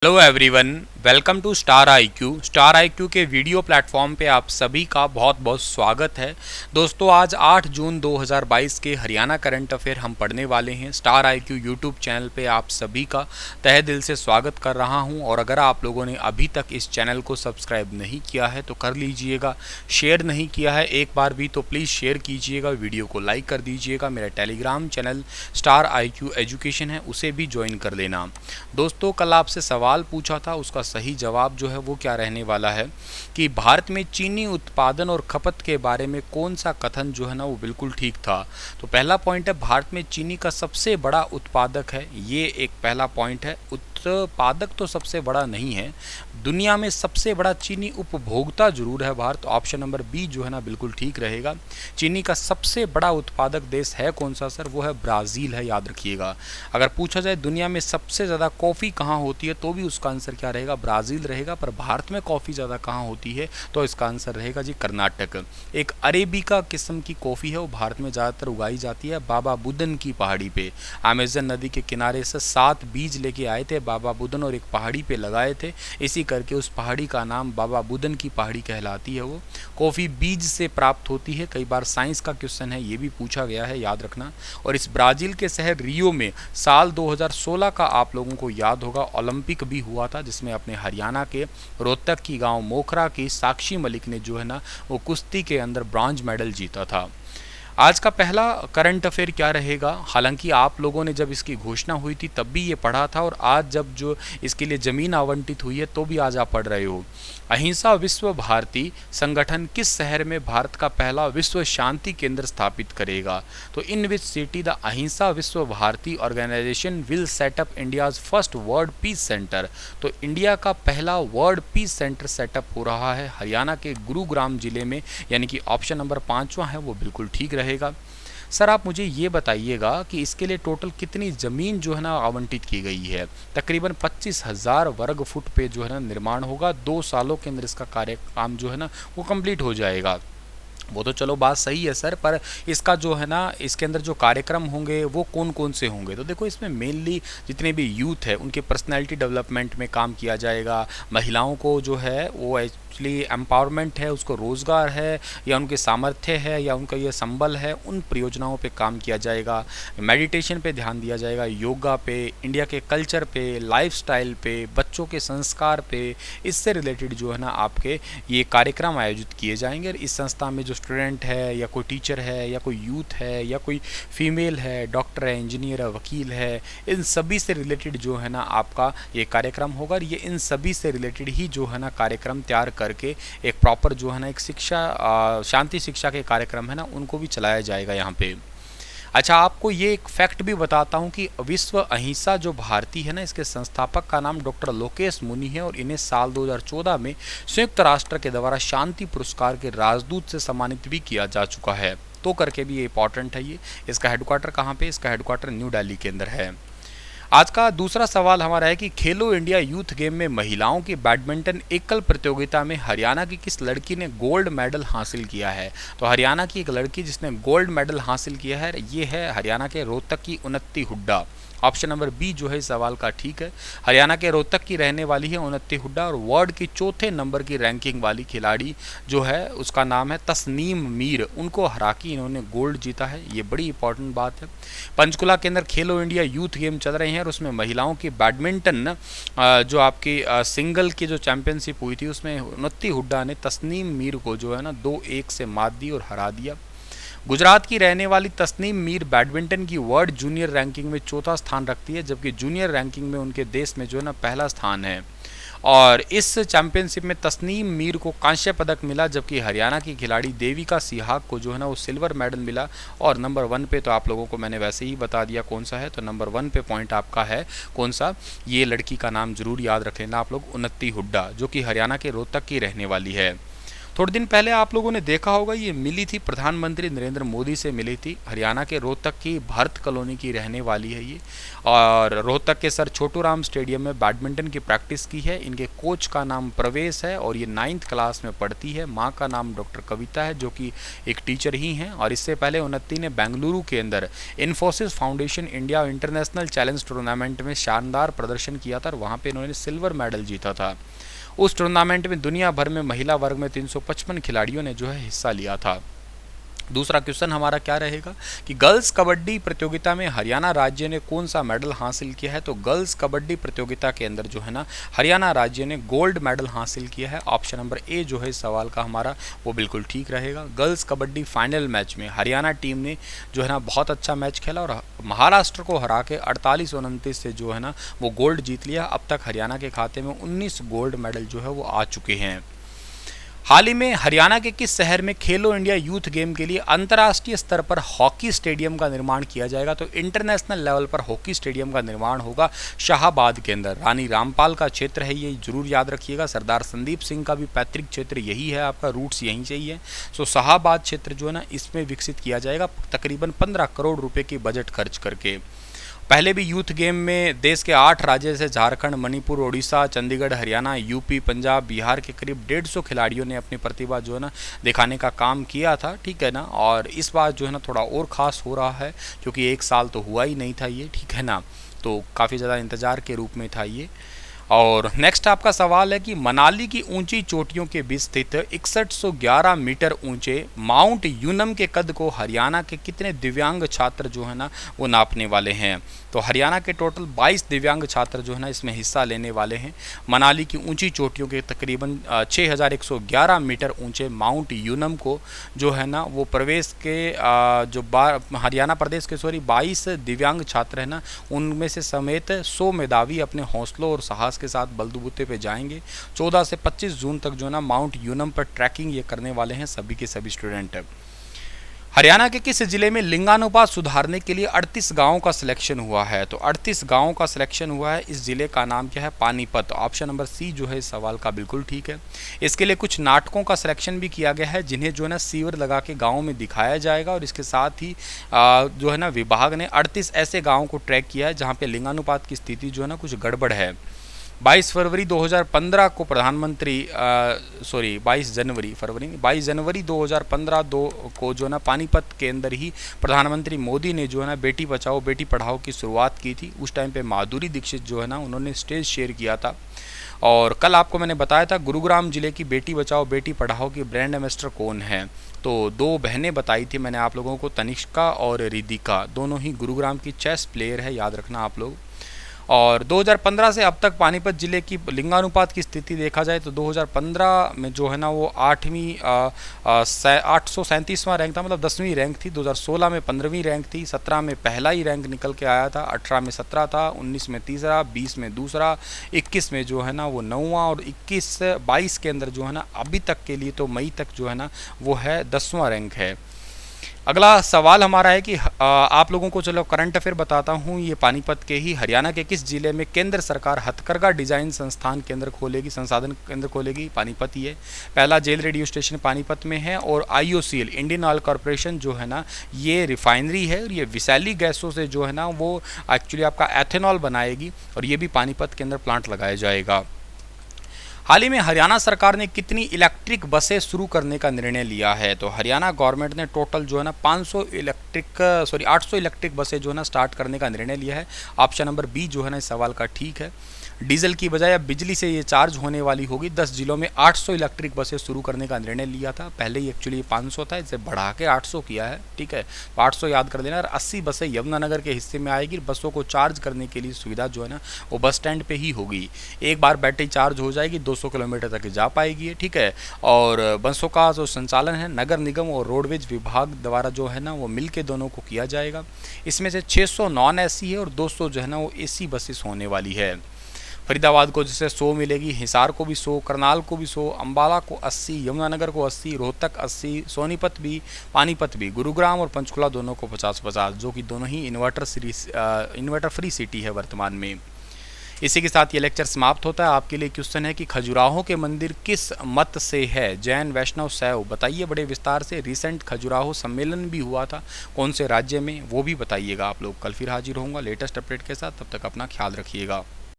Hello everyone, welcome to Star IQ के video platform पे आप सभी का बहुत बहुत स्वागत है। दोस्तों, आज 8 जून 2022 के हरियाणा करंट अफेयर हम पढ़ने वाले हैं। स्टार आईक्यू यूट्यूब चैनल पे आप सभी का तहे दिल से स्वागत कर रहा हूं और अगर आप लोगों ने अभी तक इस चैनल को सब्सक्राइब नहीं किया है तो कर लीजिएगा। शेयर नहीं किया है एक बार भी तो प्लीज़ शेयर कीजिएगा, वीडियो को लाइक कर दीजिएगा। मेरा Telegram channel star IQ education है, उसे भी ज्वाइन कर लेना। दोस्तों, कल आपसे सवाल पूछा था, उसका सही जवाब जो है वो क्या रहने वाला है कि भारत में चीनी उत्पादन और खपत के बारे में कौन सा कथन जो है ना वो बिल्कुल ठीक था। तो पहला पॉइंट है, भारत में चीनी का सबसे बड़ा उत्पादक है। ये एक पहला पॉइंट है। उत्पादक तो सबसे बड़ा नहीं है, दुनिया में सबसे बड़ा चीनी उपभोक्ता जरूर है भारत। ऑप्शन नंबर बी जो है ना बिल्कुल ठीक रहेगा। चीनी का सबसे बड़ा उत्पादक देश है कौन सा सर? वो है ब्राज़ील है, याद रखिएगा। अगर पूछा जाए दुनिया में सबसे ज़्यादा कॉफ़ी कहाँ होती है तो भी उसका आंसर क्या रहेगा? ब्राज़ील रहेगा। पर भारत में कॉफ़ी ज़्यादा कहाँ होती है तो इसका आंसर रहेगा जी कर्नाटक। एक अरेबिका किस्म की कॉफ़ी है, वो भारत में ज़्यादातर उगाई जाती है बाबा बुदन की पहाड़ी पे। अमेजन नदी के किनारे से 7 बीज लेके आए थे बाबा बुदन और एक पहाड़ी पे लगाए थे, इसी करके उस पहाड़ी का नाम बाबा बुदन की पहाड़ी कहलाती है। वो कॉफ़ी बीज से प्राप्त होती है। कई बार साइंस का क्वेश्चन है, ये भी पूछा गया है, याद रखना। और इस ब्राज़ील के शहर रियो में साल 2016 का आप लोगों को याद होगा ओलंपिक भी हुआ था, जिसमें अपने हरियाणा के रोहतक की गांव मोखरा की साक्षी मलिक ने जो है ना वो कुश्ती के अंदर ब्रॉन्ज मेडल जीता था। आज का पहला करंट अफेयर क्या रहेगा? हालांकि आप लोगों ने जब इसकी घोषणा हुई थी तब भी ये पढ़ा था और आज जब जो इसके लिए ज़मीन आवंटित हुई है तो भी आज आप पढ़ रहे हो। अहिंसा विश्व भारती संगठन किस शहर में भारत का पहला विश्व शांति केंद्र स्थापित करेगा? तो इन which city the Ahimsa Vishwa Bharati organisation will set up India's first world peace centre. तो इंडिया का पहला वर्ल्ड पीस सेंटर सेटअप हो रहा है हरियाणा के गुरुग्राम जिले में, यानी कि ऑप्शन नंबर 5वां है वो बिल्कुल ठीक रहेगा। सर, आप मुझे ये बताइएगा कि इसके लिए टोटल कितनी ज़मीन जो है ना आवंटित की गई है? तकरीबन 25,000 वर्ग फुट पे जो है ना निर्माण होगा। 2 सालों के अंदर इसका कार्य काम जो है ना वो कंप्लीट हो जाएगा। वो तो चलो बात सही है सर, पर इसका जो है ना इसके अंदर जो कार्यक्रम होंगे वो कौन कौन से होंगे? तो देखो, इसमें मेनली जितने भी यूथ है उनके पर्सनैलिटी डेवलपमेंट में काम किया जाएगा। महिलाओं को जो है वो एक्चुअली एम्पावरमेंट है, उसको रोज़गार है या उनके सामर्थ्य है या उनका ये संबल है, उन परियोजनाओं पे काम किया जाएगा। मेडिटेशन पे ध्यान दिया जाएगा, योगा पे, इंडिया के कल्चर पे, लाइफस्टाइल पे, बच्चों के संस्कार पे, इससे रिलेटेड जो है ना आपके ये कार्यक्रम आयोजित किए जाएंगे। और इस संस्था में जो स्टूडेंट है या कोई टीचर है या कोई यूथ है या कोई फीमेल है, डॉक्टर है, इंजीनियर है, वकील है, इन सभी से रिलेटेड जो है ना आपका ये कार्यक्रम होगा। और ये इन सभी से रिलेटेड ही जो है ना कार्यक्रम तैयार करके एक प्रॉपर जो है ना एक शिक्षा शांति शिक्षा के कार्यक्रम है ना उनको भी चलाया जाएगा यहाँ पे। अच्छा, आपको ये एक फैक्ट भी बताता हूँ कि विश्व अहिंसा जो भारती है ना, इसके संस्थापक का नाम डॉक्टर लोकेश मुनि है और इन्हें साल 2014 में संयुक्त राष्ट्र के द्वारा शांति पुरस्कार के राजदूत से सम्मानित भी किया जा चुका है। तो करके भी ये इंपॉर्टेंट है। ये इसका हेडक्वार्टर कहाँ पे? इसका हेडक्वार्टर न्यू दिल्ली के अंदर है। आज का दूसरा सवाल हमारा है कि खेलो इंडिया यूथ गेम में महिलाओं की बैडमिंटन एकल प्रतियोगिता में हरियाणा की किस लड़की ने गोल्ड मेडल हासिल किया है? तो हरियाणा की एक लड़की जिसने गोल्ड मेडल हासिल किया है ये है हरियाणा के रोहतक की उन्नति हुड्डा। ऑप्शन नंबर बी जो है इस सवाल का ठीक है। हरियाणा के रोहतक की रहने वाली है उन्नति हुड्डा और वर्ल्ड की चौथे नंबर की रैंकिंग वाली खिलाड़ी जो है उसका नाम है तस्नीम मीर। उनको हरा के इन्होंने गोल्ड जीता है, ये बड़ी इंपॉर्टेंट बात है। पंचकुला के अंदर खेलो इंडिया यूथ गेम चल रहे हैं और उसमें महिलाओं की बैडमिंटन जो आपकी सिंगल की जो चैंपियनशिप हुई थी उसमें उन्नति हुड्डा ने तस्नीम मीर को जो है ना 2-1 से मात दी और हरा दिया। गुजरात की रहने वाली तस्नीम मीर बैडमिंटन की वर्ल्ड जूनियर रैंकिंग में चौथा स्थान रखती है, जबकि जूनियर रैंकिंग में उनके देश में जो है ना पहला स्थान है। और इस चैंपियनशिप में तस्नीम मीर को कांस्य पदक मिला, जबकि हरियाणा की खिलाड़ी देविका सिहाग को जो है ना वो सिल्वर मेडल मिला। और नंबर 1 पे तो आप लोगों को मैंने वैसे ही बता दिया कौन सा है, तो नंबर 1 पे पॉइंट आपका है कौन सा? ये लड़की का नाम जरूर याद रख लेना आप लोग, उन्नति हुड्डा, जो कि हरियाणा के रोहतक की रहने वाली है। थोड़े दिन पहले आप लोगों ने देखा होगा, ये मिली थी प्रधानमंत्री नरेंद्र मोदी से मिली थी। हरियाणा के रोहतक की भरत कॉलोनी की रहने वाली है ये, और रोहतक के सर छोटू राम स्टेडियम में बैडमिंटन की प्रैक्टिस की है। इनके कोच का नाम प्रवेश है और ये 9th क्लास में पढ़ती है। माँ का नाम डॉक्टर कविता है, जो कि एक टीचर ही हैं। और इससे पहले उन्नति ने बेंगलुरु के अंदर Infosys foundation India international challenge tournament में शानदार प्रदर्शन किया था और वहाँ पे इन्होंने सिल्वर मेडल जीता था। उस टूर्नामेंट में दुनिया भर में महिला वर्ग में 355 खिलाड़ियों ने जो है हिस्सा लिया था। दूसरा क्वेश्चन हमारा क्या रहेगा कि गर्ल्स कबड्डी प्रतियोगिता में हरियाणा राज्य ने कौन सा मेडल हासिल किया है। तो गर्ल्स कबड्डी प्रतियोगिता के अंदर जो है ना, हरियाणा राज्य ने गोल्ड मेडल हासिल किया है। ऑप्शन नंबर ए जो है इस सवाल का हमारा, वो बिल्कुल ठीक रहेगा। गर्ल्स कबड्डी फाइनल मैच में हरियाणा टीम ने जो है ना बहुत अच्छा मैच खेला और महाराष्ट्र को हरा के 48-29 से जो है ना वो गोल्ड जीत लिया। अब तक हरियाणा के खाते में 19 गोल्ड मेडल जो है वो आ चुके हैं। हाल ही में हरियाणा के किस शहर में खेलो इंडिया यूथ गेम के लिए अंतर्राष्ट्रीय स्तर पर हॉकी स्टेडियम का निर्माण किया जाएगा। तो इंटरनेशनल लेवल पर हॉकी स्टेडियम का निर्माण होगा शाहाबाद के अंदर। रानी रामपाल का क्षेत्र है ये, जरूर याद रखिएगा। सरदार संदीप सिंह का भी पैतृक क्षेत्र यही है, आपका रूट्स यहीं से ही है। सो शाहाबाद क्षेत्र जो है ना, इसमें विकसित किया जाएगा तकरीबन 15 करोड़ रुपए की बजट खर्च करके। पहले भी यूथ गेम में देश के 8 राज्य से झारखंड, मणिपुर, ओडिशा, चंडीगढ़, हरियाणा, यूपी, पंजाब, बिहार के करीब 150 खिलाड़ियों ने अपनी प्रतिभा जो है ना दिखाने का काम किया था, ठीक है ना। और इस बार जो है ना थोड़ा और ख़ास हो रहा है, क्योंकि एक साल तो हुआ ही नहीं था ये, ठीक है ना। तो काफ़ी ज़्यादा इंतज़ार के रूप में था ये। और नेक्स्ट आपका सवाल है कि मनाली की ऊंची चोटियों के बीच स्थित 6111 मीटर ऊंचे माउंट यूनम के कद को हरियाणा के कितने दिव्यांग छात्र जो है ना वो नापने वाले हैं। तो हरियाणा के टोटल 22 दिव्यांग छात्र जो है ना इसमें हिस्सा लेने वाले हैं। मनाली की ऊंची चोटियों के तकरीबन 6111 मीटर ऊंचे माउंट यूनम को जो है ना वो प्रवेश के हरियाणा प्रदेश के 22 दिव्यांग छात्र हैं ना, उनमें से समेत 100 मेधावी अपने हौसलों और साहस के साथ बलबूते पे जाएंगे। 14 से 25 जून तक जो है ना माउंट यूनम पर ट्रैकिंग ये करने वाले हैं सभी के सभी स्टूडेंट। हरियाणा के किस जिले में लिंगानुपात सुधारने के लिए 38 गांवों का सिलेक्शन हुआ है। तो 38 गांवों का सिलेक्शन हुआ है। इस जिले का नाम क्या है? पानीपत। ऑप्शन नंबर सी जो है इस सवाल का बिल्कुल ठीक है। इसके लिए कुछ नाटकों का सिलेक्शन भी किया गया है, जिन्हें जो है ना सीवर लगा के गाँव में दिखाया जाएगा। और इसके साथ ही जो है ना विभाग ने 38 ऐसे गाँवों को ट्रैक किया है जहाँ पे लिंगानुपात की स्थिति जो है ना कुछ गड़बड़ है। 22 जनवरी 2015 को जो है ना पानीपत के अंदर ही प्रधानमंत्री मोदी ने जो है ना बेटी बचाओ बेटी पढ़ाओ की शुरुआत की थी। उस टाइम पे माधुरी दीक्षित जो है ना उन्होंने स्टेज शेयर किया था। और कल आपको मैंने बताया था गुरुग्राम जिले की बेटी बचाओ बेटी पढ़ाओ की ब्रांड एम्बेसडर कौन है। तो 2 बहनें बताई थी मैंने आप लोगों को, तनिष्का और रिदिका, दोनों ही गुरुग्राम की चेस प्लेयर है, याद रखना आप लोग। और 2015 से अब तक पानीपत जिले की लिंगानुपात की स्थिति देखा जाए तो 2015 में जो है ना वो 837वां रैंक था, मतलब 10वीं रैंक थी। 2016 में 15वीं रैंक थी, 17 में पहला ही रैंक निकल के आया था, 18 में 17 था, 19 में तीसरा, 20 में दूसरा, 21 में जो है ना वो 9वां और 21-22 के अंदर जो है ना अभी तक के लिए तो मई तक जो है ना वो है 10वां रैंक है। अगला सवाल हमारा है कि आप लोगों को चलो करंट अफेयर बताता हूँ, ये पानीपत के ही। हरियाणा के किस जिले में केंद्र सरकार हथकरघा डिजाइन संस्थान केंद्र खोलेगी, संसाधन केंद्र खोलेगी? पानीपत ही है। पहला जेल रेडियो स्टेशन पानीपत में है। और IOCL इंडियन ऑयल कॉरपोरेशन जो है ना ये रिफाइनरी है और ये विषैली गैसों से जो है ना वो एक्चुअली आपका एथेनॉल बनाएगी और ये भी पानीपत के अंदर प्लांट लगाया जाएगा। हाल ही में हरियाणा सरकार ने कितनी इलेक्ट्रिक बसें शुरू करने का निर्णय लिया है? तो हरियाणा गवर्नमेंट ने टोटल जो है ना 800 इलेक्ट्रिक बसें जो है ना स्टार्ट करने का निर्णय लिया है। ऑप्शन नंबर बी जो है ना इस सवाल का ठीक है। डीजल की बजाय अब बिजली से ये चार्ज होने वाली होगी। 10 जिलों में 800 इलेक्ट्रिक बसें शुरू करने का निर्णय लिया था। पहले ही एक्चुअली 500 था, इसे बढ़ा के 800 किया है, ठीक है। तो 800 याद कर लेना। और 80 बसें यमुनानगर के हिस्से में आएगी। बसों को चार्ज करने के लिए सुविधा जो है ना वो बस स्टैंड पे ही होगी। एक बार बैटरी चार्ज हो जाएगी 200 किलोमीटर तक जा पाएगी, ठीक है। और बसों का जो संचालन है नगर निगम और रोडवेज विभाग द्वारा जो है ना वो मिल के दोनों को किया जाएगा। इसमें से 600 नॉन AC है और 200 जो है ना वो AC बसेस होने वाली है। फरीदाबाद को जैसे 100 मिलेगी, हिसार को भी 100, करनाल को भी 100, अंबाला को 80, यमुनानगर को 80, रोहतक 80, सोनीपत भी, पानीपत भी, गुरुग्राम और पंचकुला दोनों को 50-50, जो कि दोनों ही इन्वर्टर फ्री सिटी है वर्तमान में। इसी के साथ ये लेक्चर समाप्त होता है। आपके लिए क्वेश्चन है कि खजुराहो के मंदिर किस मत से है, जैन, वैष्णव, शैव? बताइए बड़े विस्तार से। रिसेंट खजुराहो सम्मेलन भी हुआ था, कौन से राज्य में, वो भी बताइएगा आप लोग। कल फिर हाजिर होऊंगा लेटेस्ट अपडेट के साथ, तब तक अपना ख्याल रखिएगा।